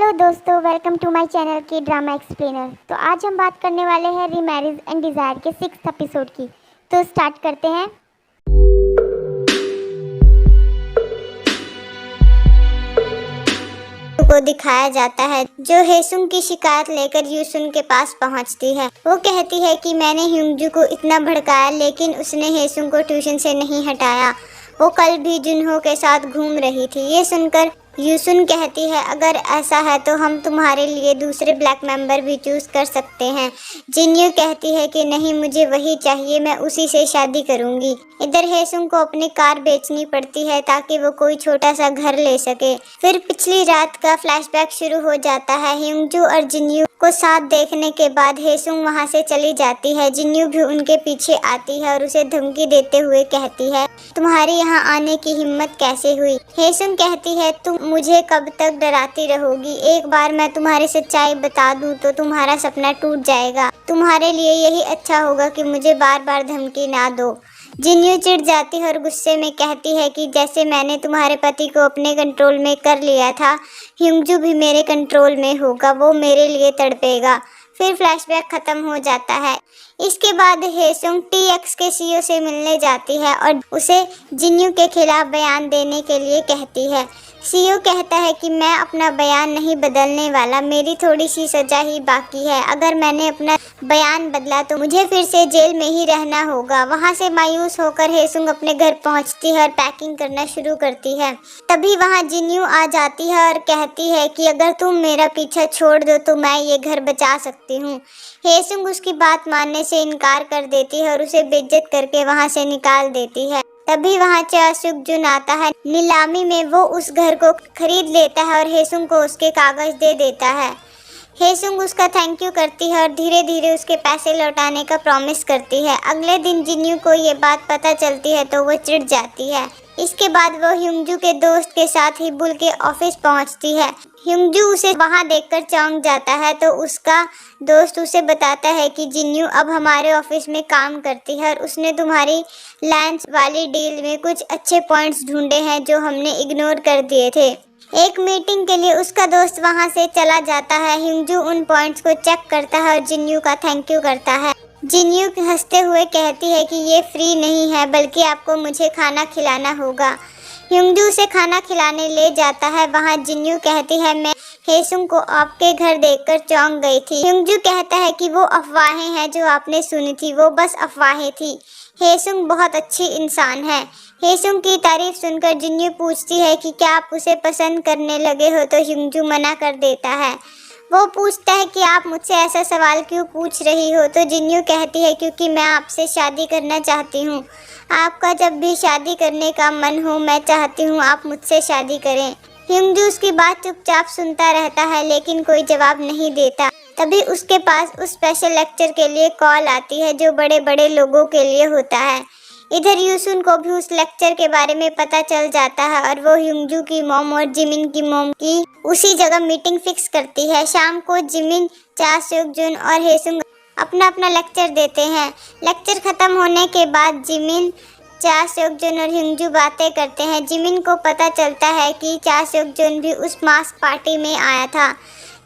Hello दोस्तों, welcome to my channel के drama explainer. तो आज हम बात करने वाले हैं रीमैरिज एंड डिज़ायर के 6th एपिसोड की। तो स्टार्ट करते हैं। को दिखाया जाता है जो हेसुंग की शिकायत लेकर यूसुन के पास पहुंचती है। वो कहती है कि मैंने ह्योंगजू को इतना भड़काया लेकिन उसने हेसुंग को ट्यूशन से नहीं हटाया। वो कल भी जुनहो के साथ घूम रही थी। ये सुनकर यूसुन कहती है अगर ऐसा है तो हम तुम्हारे लिए दूसरे ब्लैक मेंबर भी चूज कर सकते हैं। जिन्यू कहती है कि नहीं, मुझे वही चाहिए, मैं उसी से शादी करूंगी। इधर हेसुंग को अपनी कार बेचनी पड़ती है ताकि वो कोई छोटा सा घर ले सके। फिर पिछली रात का फ्लैशबैक शुरू हो जाता है। ह्योंगजू और जिन्यू को साथ देखने के बाद हेसुंग वहां से चली जाती है। जिन्यू भी उनके पीछे आती है और उसे धमकी देते हुए कहती है तुम्हारी यहाँ आने की हिम्मत कैसे हुई। हेसुंग कहती है तुम मुझे कब तक डराती रहोगी, एक बार मैं तुम्हारी सच्चाई बता दूं तो तुम्हारा सपना टूट जाएगा। तुम्हारे लिए यही अच्छा होगा कि मुझे बार बार धमकी ना दो। जिन्यू चिढ़ जाती है और गुस्से में कहती है कि जैसे मैंने तुम्हारे पति को अपने कंट्रोल में कर लिया था, ह्योंगजू भी मेरे कंट्रोल में होगा, वो मेरे लिए तड़पेगा। फिर फ्लैशबैक खत्म हो जाता है। इसके बाद हेसुंग TX के CEO से मिलने जाती है और उसे जिन्यू के खिलाफ बयान देने के लिए कहती है। CEO कहता है कि मैं अपना बयान नहीं बदलने वाला, मेरी थोड़ी सी सजा ही बाकी है। अगर मैंने अपना बयान बदला तो मुझे फिर से जेल में ही रहना होगा। वहां से मायूस होकर हेसुंग अपने घर पहुंचती है और पैकिंग करना शुरू करती है। तभी वहां जिन्यू आ जाती है और कहती है कि अगर तुम मेरा पीछा छोड़ दो तो मैं ये घर बचा सकती हूँ। हेसुंग उसकी बात मानने से इनकार कर देती है और उसे बेइज्जत करके वहां से निकाल देती है। तभी वहां चासुक-जुन आता है। नीलामी में वो उस घर को खरीद लेता है और हेसुंग को उसके कागज दे देता है। हेसुंग उसका थैंक यू करती है और धीरे धीरे उसके पैसे लौटाने का प्रॉमिस करती है। अगले दिन जिन्यू को ये बात पता चलती है तो वो चिढ़ जाती है। इसके बाद वो ह्योंगजू के दोस्त के साथ ही बुल के ऑफिस पहुंचती है। ह्योंगजू उसे वहां देखकर चौंक जाता है तो उसका दोस्त उसे बताता है कि जिन्यू अब हमारे ऑफिस में काम करती है और उसने तुम्हारी लैंस वाली डील में कुछ अच्छे पॉइंट्स ढूंढे हैं जो हमने इग्नोर कर दिए थे। एक मीटिंग के लिए उसका दोस्त वहां से चला जाता है। ह्योंगजू उन पॉइंट्स को चेक करता है और जिन्यू का थैंक यू करता है। जिन्यू हंसते हुए कहती है कि ये फ्री नहीं है बल्कि आपको मुझे खाना खिलाना होगा। ह्योंगजू उसे खाना खिलाने ले जाता है। वहां जिन्यू कहती है मैं हेसुंग को आपके घर देखकर चौंक गई थी। ह्योंगजू कहता है कि वो अफवाहें हैं जो आपने सुनी थी, वो बस अफवाहें थी। हेसुंग बहुत अच्छी इंसान है। हेसुंग की तारीफ सुनकर जिन्यू पूछती है कि क्या आप उसे पसंद करने लगे हो तो ह्योंगजू मना कर देता है। वो पूछता है कि आप मुझसे ऐसा सवाल क्यों पूछ रही हो तो जिन्यू कहती है क्योंकि मैं आपसे शादी करना चाहती हूँ। आपका जब भी शादी करने का मन हो मैं चाहती हूँ आप मुझसे शादी करें। ह्योंगजू उसकी बात चुपचाप सुनता रहता है लेकिन कोई जवाब नहीं देता। तभी उसके पास उस स्पेशल लेक्चर के लिए कॉल आती है जो बड़े बड़े लोगों के लिए होता है। इधर यूसुन को भी उस लेक्चर के बारे में पता चल जाता है और वो ह्योंगजू की मॉम और जिमिन की मॉम की उसी जगह मीटिंग फिक्स करती है। शाम को जिमिन, चासुक-जुन और हेसुंग अपना अपना लेक्चर देते हैं। लेक्चर खत्म होने के बाद जिमिन, चासुक-जुन और ह्योंगजू बातें करते हैं। जिमिन को पता चलता है कि चासुक-जुन भी उस मास्क पार्टी में आया था।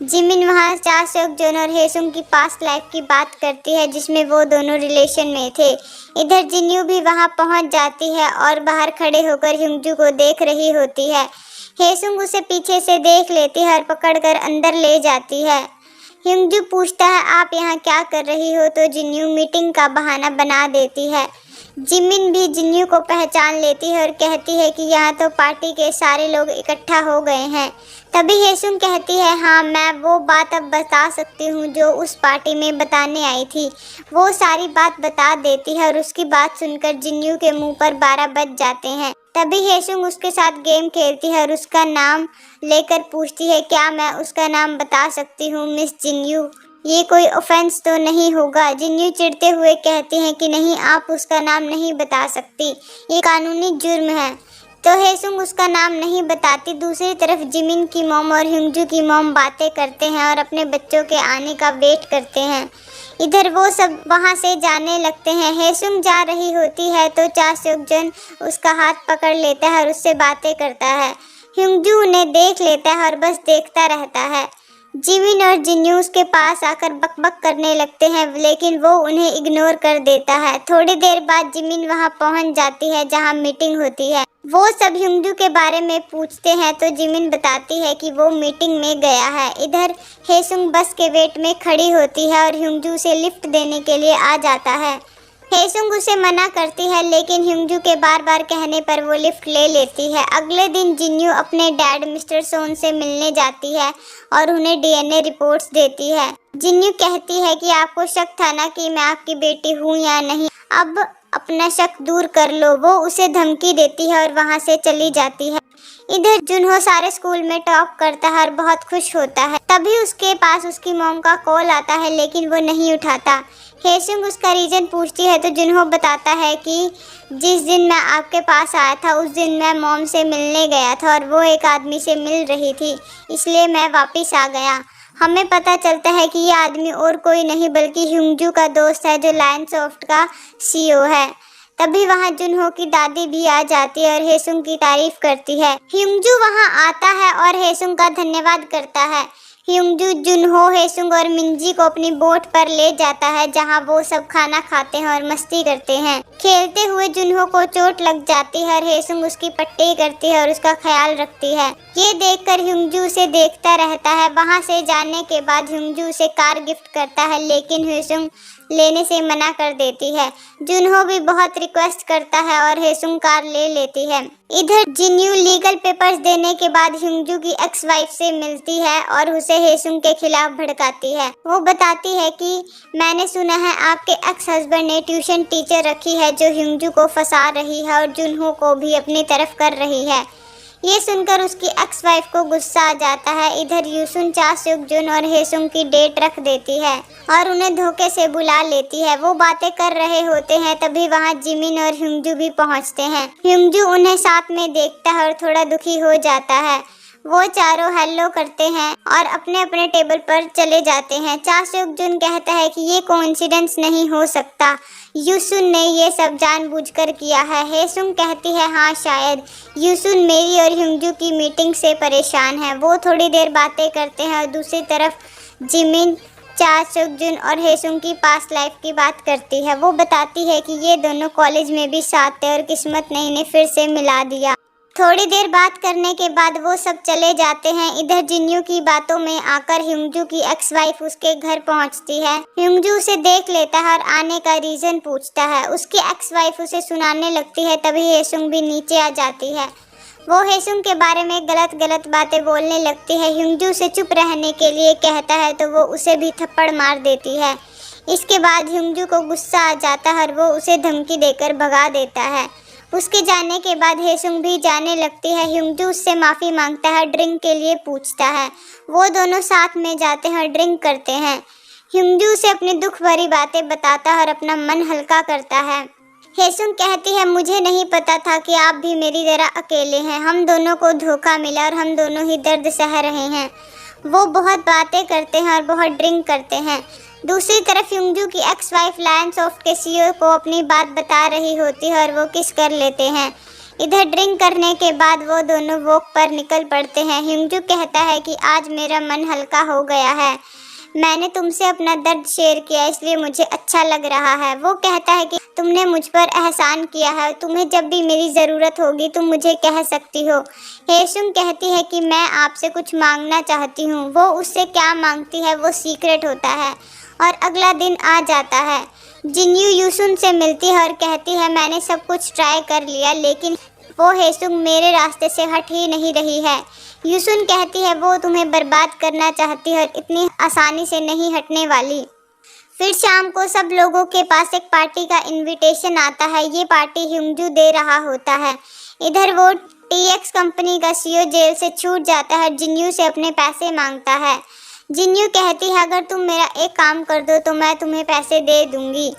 जिमिन वहाँ चासुक-जुन और हेसुंग की पास्ट लाइफ की बात करती है जिसमें वो दोनों रिलेशन में थे। इधर जिन्यू भी वहाँ पहुँच जाती है और बाहर खड़े होकर ह्योंगजू को देख रही होती है। हेसुंग उसे पीछे से देख लेती है और पकड़कर अंदर ले जाती है। ह्योंगजू पूछता है आप यहाँ क्या कर रही हो तो जिन्यू मीटिंग का बहाना बना देती है। जिमिन भी जिन्यू को पहचान लेती है और कहती है कि यहाँ तो पार्टी के सारे लोग इकट्ठा हो गए हैं। तभी हेसुंग कहती है हाँ, मैं वो बात अब बता सकती हूँ जो उस पार्टी में बताने आई थी। वो सारी बात बता देती है और उसकी बात सुनकर जिन्यू के मुंह पर 12 बज जाते हैं। तभी हेसुंग उसके साथ गेम खेलती है और उसका नाम लेकर पूछती है क्या मैं उसका नाम बता सकती हूँ मिस जिन्यू, ये कोई ऑफेंस तो नहीं होगा। जिन्यू चिढ़ते हुए कहती हैं कि नहीं, आप उसका नाम नहीं बता सकती, ये कानूनी जुर्म है। तो हेसुंग उसका नाम नहीं बताती। दूसरी तरफ जिमिन की मॉम और ह्योंगजू की मॉम बातें करते हैं और अपने बच्चों के आने का वेट करते हैं। इधर वो सब वहाँ से जाने लगते हैं। हेसुंग जा रही होती है तो चासुक-जुन उसका हाथ पकड़ लेता है और उससे बातें करता है। ह्यूंगजू उन्हें देख लेता है और बस देखता रहता है। जिमिन और जिन्यू उसके पास आकर बकबक करने लगते हैं, लेकिन वो उन्हें इग्नोर कर देता है। थोड़ी देर बाद जिमिन वहां पहुंच जाती है जहां मीटिंग होती है। वो सब ह्यूंगजू के बारे में पूछते हैं तो जिमिन बताती है कि वो मीटिंग में गया है। इधर हेसुंग बस के वेट में खड़ी होती है और ह्यूंगजू उसे लिफ्ट देने के लिए आ जाता है। हेसुंग उसे मना करती है, लेकिन ह्यूंगजू के बार बार कहने पर वो लिफ्ट ले लेती है। अगले दिन जिन्यू अपने डैड मिस्टर सोन से मिलने जाती है और उन्हें डीएनए रिपोर्ट्स देती है। जिन्यू कहती है कि आपको शक था ना कि मैं आपकी बेटी हूँ या नहीं, अब अपना शक दूर कर लो। वो उसे धमकी देती है और वहाँ से चली जाती है। इधर जुनहो सारे स्कूल में टॉप करता है और बहुत खुश होता है। तभी उसके पास उसकी मॉम का कॉल आता है, लेकिन वो नहीं उठाता। हेसुंग उसका रीजन पूछती है तो जुनहो बताता है कि जिस दिन मैं आपके पास आया था उस दिन मैं मॉम से मिलने गया था और वो एक आदमी से मिल रही थी, इसलिए मैं वापस आ गया। हमें पता चलता है कि ये आदमी और कोई नहीं बल्कि ह्यूंगजू का दोस्त है जो लायनसॉफ्ट का सीईओ है। तभी वहाँ जुनहो की दादी भी आ जाती है और हेसुंग की तारीफ करती है। ह्यूंगजू वहाँ आता है और हेसुंग का धन्यवाद करता है। ह्यूंगजू जुनहो, हेसुंग और मिंजी को अपनी बोट पर ले जाता है जहाँ वो सब खाना खाते हैं और मस्ती करते हैं। खेलते हुए जुनहो को चोट लग जाती है और हेसुंग उसकी पट्टी करती है और उसका ख्याल रखती है। ये देखकर ह्यूंगजू उसे देखता रहता है। वहाँ से जाने के बाद ह्यूंगजू उसे कार गिफ्ट करता है, लेकिन हेसुंग लेने से मना कर देती है। जुनहो भी बहुत रिक्वेस्ट करता है और हेसुंग कार ले लेती है। इधर जिन्यू लीगल पेपर्स देने के बाद ह्यूंगजू की एक्स वाइफ से मिलती है और उसे हेसुंग के खिलाफ भड़काती है। वो बताती है कि मैंने सुना है आपके एक्स हस्बैंड ने ट्यूशन टीचर रखी है जो ह्यूंगजू को फंसा रही है और जुनहो को भी अपनी तरफ कर रही है। ये सुनकर उसकी एक्स वाइफ को गुस्सा आ जाता है। इधर यूसुन, चा सुक जुन और हेसुंग की डेट रख देती है और उन्हें धोखे से बुला लेती है। वो बातें कर रहे होते हैं तभी वहाँ जिमिन और ह्यूंगजू भी पहुँचते हैं। ह्यूंगजू उन्हें साथ में देखता है और थोड़ा दुखी हो जाता है। वो चारों हेलो करते हैं और अपने अपने टेबल पर चले जाते हैं। चा सुक जुन कहता है कि ये कोइंसिडेंस नहीं हो सकता, यूसुन ने ये सब जानबूझकर किया है। हेसुंग कहती है हाँ शायद। यूसुन मेरी और ह्यूंगजू की मीटिंग से परेशान है। वो थोड़ी देर बातें करते हैं और दूसरी तरफ जिमिन, चा सुक जुन और हेसुंग की पास्ट लाइफ की बात करती है। वो बताती है कि ये दोनों कॉलेज में भी साथ थे और किस्मत ने इन्हें फिर से मिला दिया। थोड़ी देर बात करने के बाद वो सब चले जाते हैं। इधर जिन्यू की बातों में आकर ह्यूंगजू की एक्स वाइफ उसके घर पहुंचती है। ह्यूंगजू उसे देख लेता है और आने का रीजन पूछता है। उसकी एक्स वाइफ उसे सुनाने लगती है। तभी हेसुंग भी नीचे आ जाती है। वो हेसुंग के बारे में गलत गलत बातें बोलने लगती है। ह्यूंगजू से चुप रहने के लिए कहता है तो वो उसे भी थप्पड़ मार देती है। इसके बाद ह्यूंगजू को गुस्सा आ जाता है और वो उसे धमकी देकर भगा देता है। उसके जाने के बाद हेसुंग भी जाने लगती है। ह्यूंगजू उससे माफ़ी मांगता है, ड्रिंक के लिए पूछता है। वो दोनों साथ में जाते हैं और ड्रिंक करते हैं। ह्यूंगजू से अपनी दुख भरी बातें बताता है और अपना मन हल्का करता है। हेसुंग कहती है मुझे नहीं पता था कि आप भी मेरी तरह अकेले हैं। हम दोनों को धोखा मिला और हम दोनों ही दर्द सह रहे हैं। वो बहुत बातें करते हैं और बहुत ड्रिंक करते हैं। दूसरी तरफ ह्यूंगजू की एक्स वाइफ लायनसॉफ्ट के सीईओ को अपनी बात बता रही होती है और वो किस कर लेते हैं। इधर ड्रिंक करने के बाद वो दोनों वॉक पर निकल पड़ते हैं। ह्यूंगजू कहता है कि आज मेरा मन हल्का हो गया है। मैंने तुमसे अपना दर्द शेयर किया इसलिए मुझे अच्छा लग रहा है। वो कहता है कि तुमने मुझ पर एहसान किया है, तुम्हें जब भी मेरी ज़रूरत होगी तुम मुझे कह सकती हो। हेसुंग कहती है कि मैं आपसे कुछ मांगना चाहती हूँ। वो उससे क्या मांगती है वो सीक्रेट होता है। और अगला दिन आ जाता है। जिन्यू यूसुन से मिलती है और कहती है मैंने सब कुछ ट्राई कर लिया लेकिन वो हेसुंग मेरे रास्ते से हट ही नहीं रही है। यूसुन कहती है वो तुम्हें बर्बाद करना चाहती है और इतनी आसानी से नहीं हटने वाली। फिर शाम को सब लोगों के पास एक पार्टी का इनविटेशन आता है। ये पार्टी ह्यूंगजू दे रहा होता है। इधर वो टीएक्स कंपनी का सीईओ जेल से छूट जाता है। जिन्यू से अपने पैसे मांगता है। जिन्यू कहती है अगर तुम मेरा एक काम कर दो तो मैं तुम्हें पैसे दे दूंगी।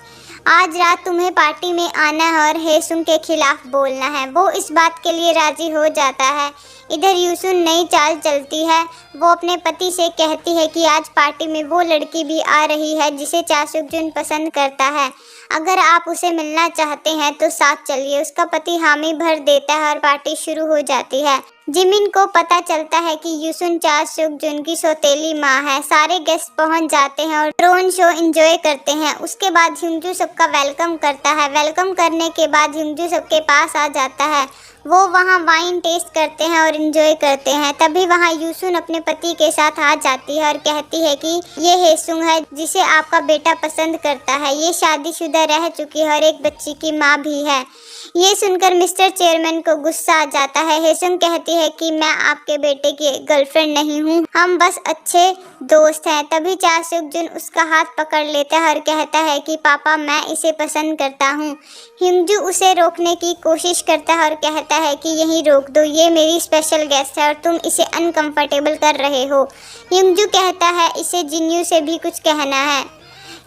आज रात तुम्हें पार्टी में आना है और हेसुंग के खिलाफ बोलना है। वो इस बात के लिए राजी हो जाता है। इधर यूसुन नई चाल चलती है। वो अपने पति से कहती है कि आज पार्टी में वो लड़की भी आ रही है जिसे चा सुक जुन पसंद करता है। अगर आप उसे मिलना चाहते हैं तो साथ चलिए। उसका पति हामी भर देता है और पार्टी शुरू हो जाती है। जिमिन को पता चलता है कि यूसुन चा सुक जुन की सौतेली माँ है। सारे गेस्ट पहुंच जाते हैं और ड्रोन शो एंजॉय करते हैं। उसके बाद ह्यूंजू सबका वेलकम करता है। वेलकम करने के बाद ह्यूंजू सबके पास आ जाता है। वो वहाँ वाइन टेस्ट करते हैं और एंजॉय करते हैं। तभी वहाँ यूसुन अपने पति के साथ आ जाती है और कहती है कि ये हेसुंग है जिसे आपका बेटा पसंद करता है। ये शादीशुदा रह चुकी है और एक बच्ची की माँ भी है। ये सुनकर मिस्टर चेयरमैन को गुस्सा आ जाता है। हेसुंग कहती है कि मैं आपके बेटे की गर्लफ्रेंड नहीं हूँ, हम बस अच्छे दोस्त हैं। तभी चा सुक जुन उसका हाथ पकड़ लेता है और कहता है कि पापा मैं इसे पसंद करता हूँ। ह्यूंजू उसे रोकने की कोशिश करता है और कहता है कि यहीं रोक दो, ये मेरी स्पेशल गेस्ट है और तुम इसे अनकंफर्टेबल कर रहे हो। ह्यूंजू कहता है इसे जिन्यू से भी कुछ कहना है।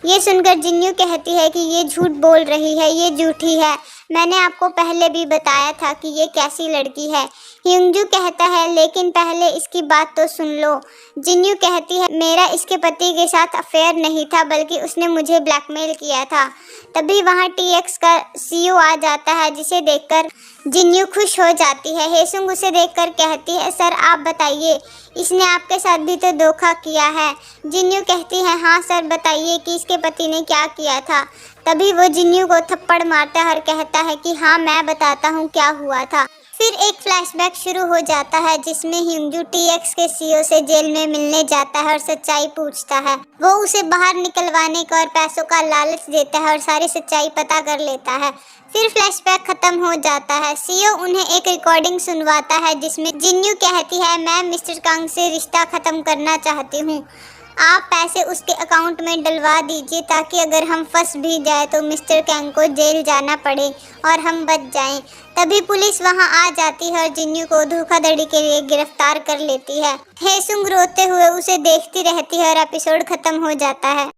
ये सुनकर जिन्यू कहती है कि ये झूठ बोल रही है, ये झूठी है। मैंने आपको पहले भी बताया था कि ये कैसी लड़की है। ह्यूंजू कहता है लेकिन पहले इसकी बात तो सुन लो। जिन्यू कहती है मेरा इसके पति के साथ अफेयर नहीं था, बल्कि उसने मुझे ब्लैकमेल किया था। तभी वहाँ टीएक्स का सीईओ आ जाता है, जिसे देखकर जिन्यू खुश हो जाती है। हेसुंग उसे देखकर कहती है सर आप बताइए, इसने आपके साथ भी तो धोखा किया है। जिन्यू कहती है हाँ सर, बताइए कि इसके पति ने क्या किया था। तभी वो जिन्यू को थप्पड़ मारता है और कहता है कि हाँ मैं बताता हूँ क्या हुआ था। फिर एक फ्लैशबैक शुरू हो जाता है जिसमें ह्यूंजू टीएक्स के सीईओ से जेल में मिलने जाता है और सच्चाई पूछता है। वो उसे बाहर निकलवाने का और पैसों का लालच देता है और सारी सच्चाई पता कर लेता है। फिर फ्लैशबैक खत्म हो जाता है। सीईओ उन्हें एक रिकॉर्डिंग सुनवाता है जिसमें जिन्यू कहती है मैं मिस्टर कांग से रिश्ता खत्म करना चाहती हूँ, आप पैसे उसके अकाउंट में डलवा दीजिए ताकि अगर हम फंस भी जाए तो मिस्टर कैंग को जेल जाना पड़े और हम बच जाएं। तभी पुलिस वहां आ जाती है और जिन्यू को धोखाधड़ी के लिए गिरफ्तार कर लेती है। हेसुंग रोते हुए उसे देखती रहती है और एपिसोड खत्म हो जाता है।